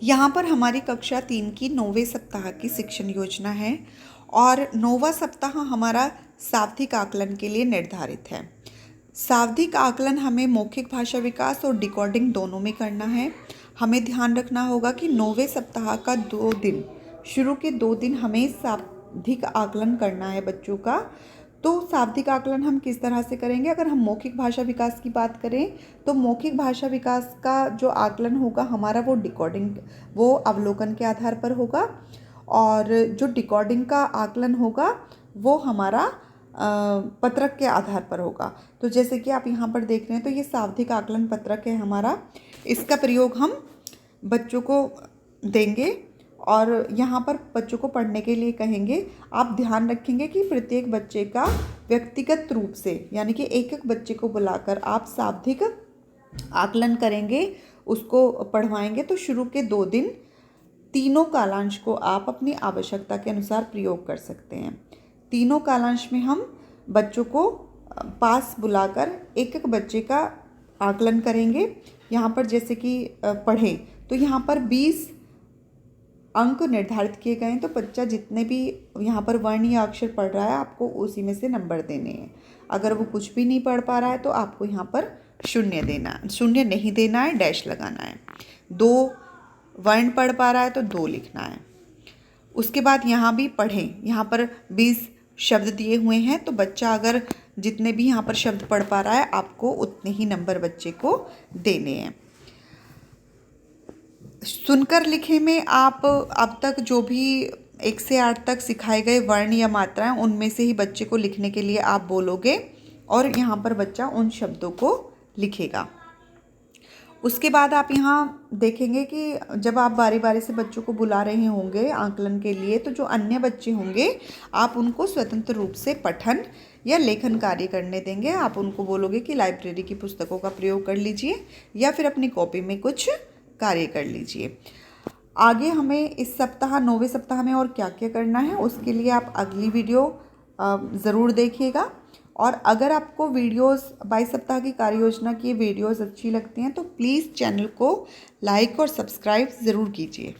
यहाँ पर हमारी कक्षा 3 की 9वें सप्ताह की शिक्षण योजना है और 9वां सप्ताह हमारा शाब्दिक आकलन के लिए निर्धारित है। शाब्दिक आकलन हमें मौखिक भाषा विकास और डिकोडिंग दोनों में करना है। हमें ध्यान रखना होगा कि 9वें सप्ताह का 2 दिन, शुरू के 2 दिन हमें शाब्दिक आकलन करना है बच्चों का। तो शाब्दिक आकलन हम किस तरह से करेंगे? अगर हम मौखिक भाषा विकास की बात करें तो मौखिक भाषा विकास का जो आकलन होगा हमारा वो डिकोडिंग, वो अवलोकन के आधार पर होगा, और जो डिकोडिंग का आकलन होगा वो हमारा पत्रक के आधार पर होगा। तो जैसे कि आप यहाँ पर देख रहे हैं, तो ये शाब्दिक आकलन पत्रक है हमारा। इसका प्रयोग हम बच्चों को देंगे और यहाँ पर बच्चों को पढ़ने के लिए कहेंगे। आप ध्यान रखेंगे कि प्रत्येक बच्चे का व्यक्तिगत रूप से, यानी कि एक एक बच्चे को बुलाकर आप शाब्दिक आकलन करेंगे, उसको पढ़वाएंगे। तो शुरू के 2 दिन तीनों कालांश को आप अपनी आवश्यकता के अनुसार प्रयोग कर सकते हैं। तीनों कालांश में हम बच्चों को पास बुलाकर एक एक बच्चे का आकलन करेंगे। यहाँ पर जैसे कि पढ़ें तो यहाँ पर 20 अंक निर्धारित किए गए हैं। तो बच्चा जितने भी यहाँ पर वर्ण या अक्षर पढ़ रहा है आपको उसी में से नंबर देने हैं। अगर वो कुछ भी नहीं पढ़ पा रहा है तो आपको यहाँ पर शून्य नहीं देना है, डैश लगाना है। 2 वर्ण पढ़ पा रहा है तो 2 लिखना है। उसके बाद यहाँ भी पढ़ें, यहाँ पर 20 शब्द दिए हुए हैं, तो बच्चा अगर जितने भी यहाँ पर शब्द पढ़ पा रहा है आपको उतने ही नंबर बच्चे को देने हैं। सुनकर लिखे में आप अब तक जो भी 1 से 8 तक सिखाए गए वर्ण या मात्राएं, उनमें से ही बच्चे को लिखने के लिए आप बोलोगे और यहाँ पर बच्चा उन शब्दों को लिखेगा। उसके बाद आप यहाँ देखेंगे कि जब आप बारी बारी से बच्चों को बुला रहे होंगे आकलन के लिए, तो जो अन्य बच्चे होंगे आप उनको स्वतंत्र रूप से पठन या लेखन कार्य करने देंगे। आप उनको बोलोगे कि लाइब्रेरी की पुस्तकों का प्रयोग कर लीजिए या फिर अपनी कॉपी में कुछ कार्य कर लीजिए। आगे हमें इस सप्ताह 9वें सप्ताह में और क्या क्या करना है उसके लिए आप अगली वीडियो ज़रूर देखिएगा। और अगर आपको वीडियोस 22 सप्ताह की कार्य योजना की वीडियोस अच्छी लगती हैं तो प्लीज़ चैनल को लाइक और सब्सक्राइब ज़रूर कीजिए।